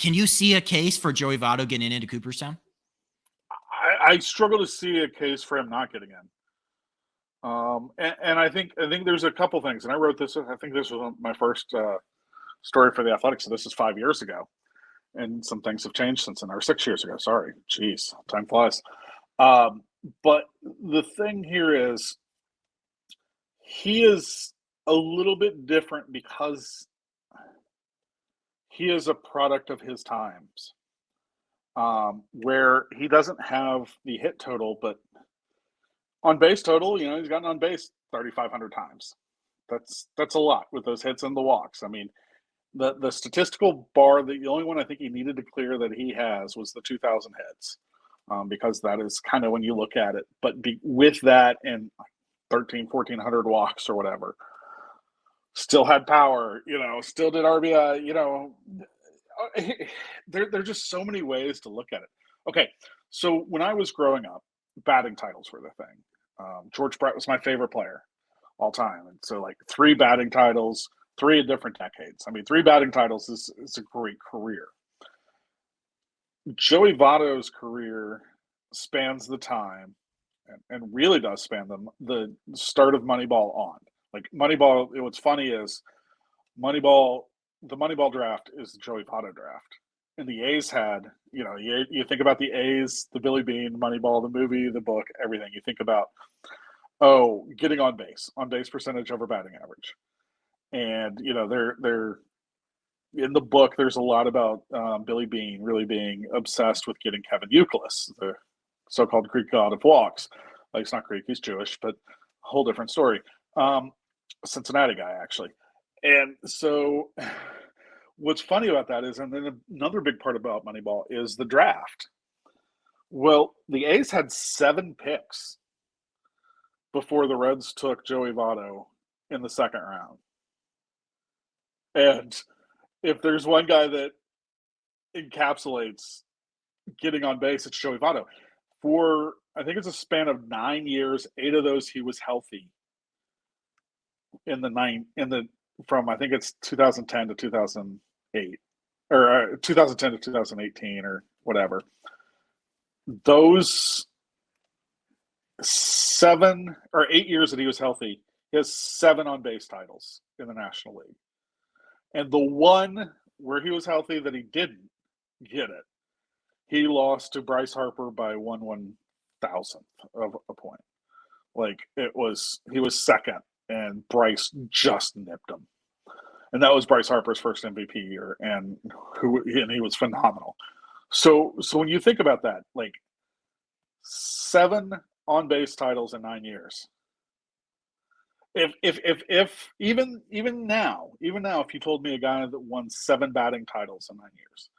Can you see a case for Joey Votto getting into Cooperstown? I struggle to see a case for him not getting in. And I think there's a couple things, and I wrote this. I think this was my first story for the Athletics. So this is 5 years ago, and some things have changed since then, or 6 years ago. Sorry, jeez, time flies. But the thing here is, he is a little bit different because he is a product of his times, where he doesn't have the hit total, but on base total, he's gotten on base 3,500 times. That's a lot with those hits and the walks. I mean, the statistical bar, the only one I think he needed to clear that he has was the 2,000 hits, because that is kind of when you look at it. But with that and 1,400 walks or whatever, still had power, still did RBI, there are just so many ways to look at it. Okay, so when I was growing up, batting titles were the thing. George Brett was my favorite player all time. And so, like, 3 batting titles, 3 in different decades. I mean, 3 batting titles is a great career. Joey Votto's career spans the time and really does span the start of Moneyball on. Like, Moneyball, what's funny is Moneyball, the Moneyball draft is the Joey Votto draft. And the A's had, you think about the A's, the Billy Beane, Moneyball, the movie, the book, everything. You think about, getting on base percentage over batting average. And, they're in the book, there's a lot about Billy Beane really being obsessed with getting Kevin Youkilis, the so-called Greek god of walks. Like, he's not Greek, he's Jewish, but a whole different story. Cincinnati guy, actually. And so what's funny about that is, and then another big part about Moneyball is the draft. Well, the A's had 7 picks before the Reds took Joey Votto in the second round. And if there's one guy that encapsulates getting on base, it's Joey Votto. For, I think it's a span of 9 years, 8 of those he was healthy from, I think it's 2010 to 2008, or 2010 to 2018, or whatever. Those 7 or 8 years that he was healthy, he has 7 on base titles in the National League. And the one where he was healthy that he didn't get it, he lost to Bryce Harper by 1/1000th of a point. Like, he was second, and Bryce just nipped him. And that was Bryce Harper's first MVP year, and he was phenomenal. So when you think about that, like, 7 on base titles in 9 years. If even now, if you told me a guy that won 7 batting titles in 9 years,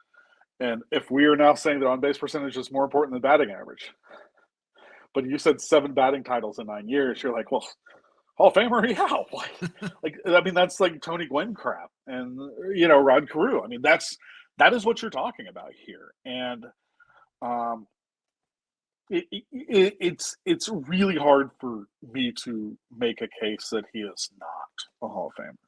and if we are now saying that on base percentage is more important than batting average, but you said 7 batting titles in 9 years, you're like, well, Hall of Famer, yeah. Like, I mean, that's like Tony Gwynn crap, and Rod Carew. I mean, that is what you're talking about here, and it's really hard for me to make a case that he is not a Hall of Famer.